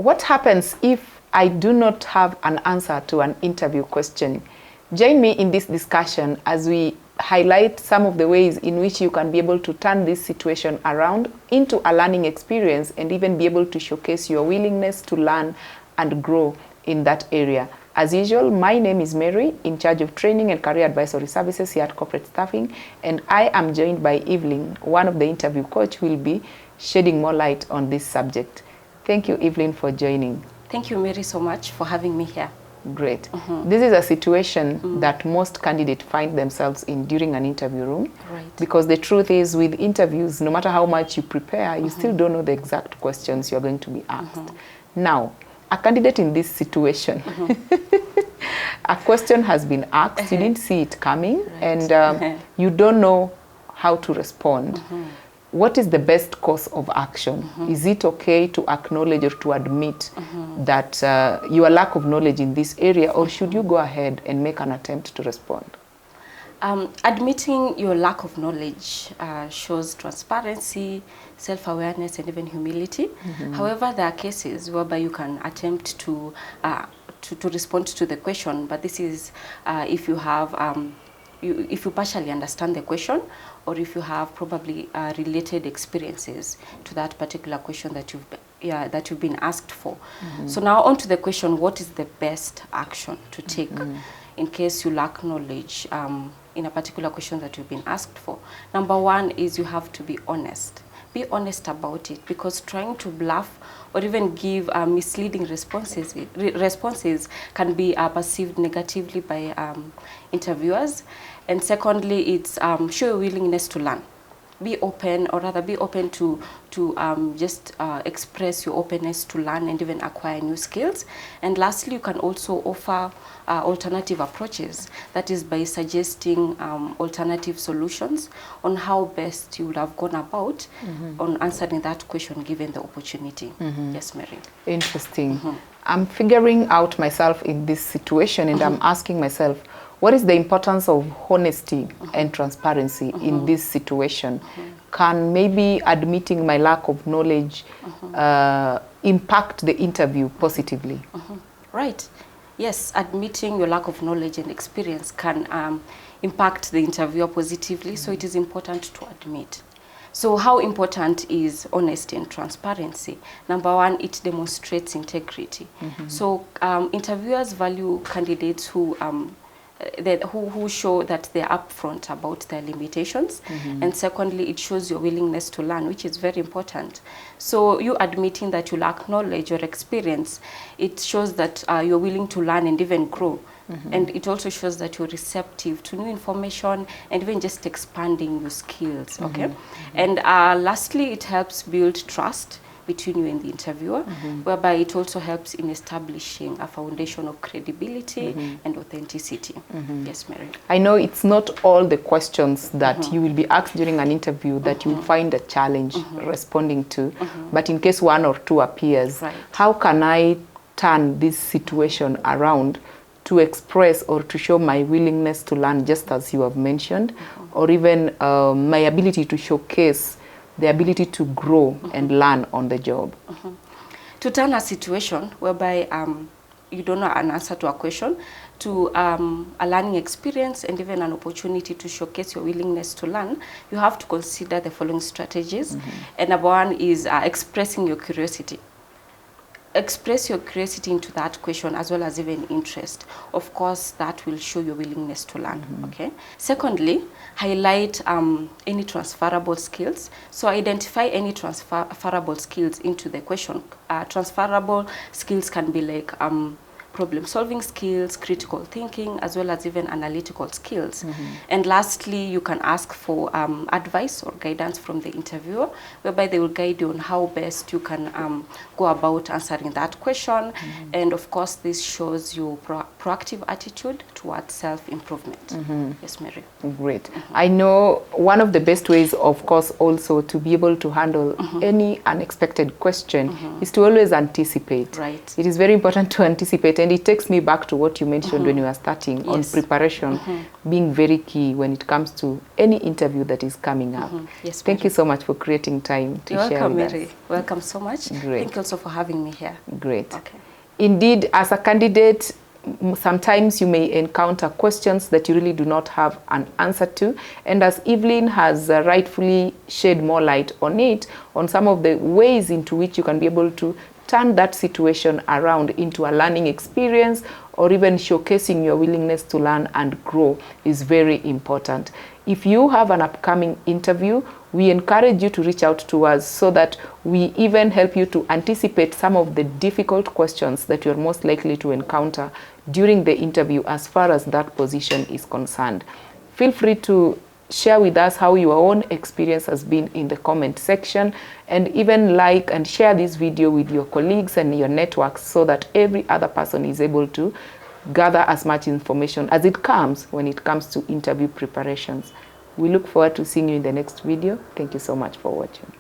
what happens if I do not have an answer to an interview question? Join me in this discussion as we highlight some of the ways in which you can be able to turn this situation around into a learning experience and even be able to showcase your willingness to learn and grow in that area. As usual, my name is Mary, in charge of training and career advisory services here at Corporate Staffing, and I am joined by Evelyn, one of the interview coach who will be shedding more light on this subject. Thank you, Evelyn, for joining. Thank you, Mary, so much for having me here. Great. This is a situation that most candidates find themselves in during an interview room. Right. Because the truth is, with interviews, no matter how much you prepare, you still don't know the exact questions you're going to be asked. Now, a candidate in this situation, a question has been asked, you didn't see it coming, right. And you don't know how to respond. What is the best course of action? Is it okay to acknowledge or to admit that your lack of knowledge in this area, or should you go ahead and make an attempt to respond? Admitting your lack of knowledge shows transparency, self-awareness, and even humility. However, there are cases whereby you can attempt to respond to the question, but this is if you have if you partially understand the question, or if you have probably related experiences to that particular question that you've been asked for. So now on to the question: what is the best action to take in case you lack knowledge in a particular question that you've been asked for? Number one is you have to be honest. Be honest about it, because trying to bluff or even give misleading responses can be perceived negatively by interviewers. And secondly, it's show your willingness to learn. Be open, or rather be open to just express your openness to learn and even acquire new skills. And lastly, you can also offer alternative approaches. That is by suggesting alternative solutions on how best you would have gone about on answering that question given the opportunity. Yes, Mary. Interesting. I'm figuring out myself in this situation, and I'm asking myself, what is the importance of honesty and transparency in this situation? Can maybe admitting my lack of knowledge impact the interview positively? Right. Yes, admitting your lack of knowledge and experience can impact the interviewer positively, so it is important to admit. So how important is honesty and transparency? Number one, it demonstrates integrity. So interviewers value candidates who show that they're upfront about their limitations. And secondly, it shows your willingness to learn, which is very important. So you admitting that you lack knowledge or experience, it shows that you're willing to learn and even grow. And it also shows that you're receptive to new information and even just expanding your skills, okay? And lastly, it helps build trust between you and the interviewer, whereby it also helps in establishing a foundation of credibility and authenticity. Yes, Mary. I know it's not all the questions that you will be asked during an interview that you will find a challenge responding to, but in case one or two appears, how can I turn this situation around to express or to show my willingness to learn, just as you have mentioned, or even my ability to showcase the ability to grow and learn on the job? To turn a situation whereby you don't know an answer to a question to a learning experience and even an opportunity to showcase your willingness to learn, you have to consider the following strategies. And number one is expressing your curiosity. Express your curiosity into that question as well as even interest. Of course, that will show your willingness to learn, okay? Secondly, highlight any transferable skills. So identify any transferable skills into the question. Transferable skills can be like problem-solving skills, critical thinking, as well as even analytical skills. And lastly, you can ask for advice or guidance from the interviewer, whereby they will guide you on how best you can go about answering that question. And of course, this shows your proactive attitude towards self-improvement. Yes, Mary. Great. I know one of the best ways, of course, also to be able to handle any unexpected question is to always anticipate. Right. It is very important to anticipate And it takes me back to what you mentioned when you were starting on preparation being very key when it comes to any interview that is coming up. Yes, thank you so much for creating time to You're share welcome, with Mary. us. Welcome so much. Great. Thank you also for having me here. Great. Okay. Indeed, as a candidate, sometimes you may encounter questions that you really do not have an answer to. And as Evelyn has rightfully shed more light on it, on some of the ways into which you can be able to turn that situation around into a learning experience, or even showcasing your willingness to learn and grow, is very important. If you have an upcoming interview, we encourage you to reach out to us so that we even help you to anticipate some of the difficult questions that you're most likely to encounter during the interview as far as that position is concerned. Feel free to share with us how your own experience has been in the comment section, and even like and share this video with your colleagues and your networks so that every other person is able to gather as much information as it comes when it comes to interview preparations. We look forward to seeing you in the next video. Thank you so much for watching.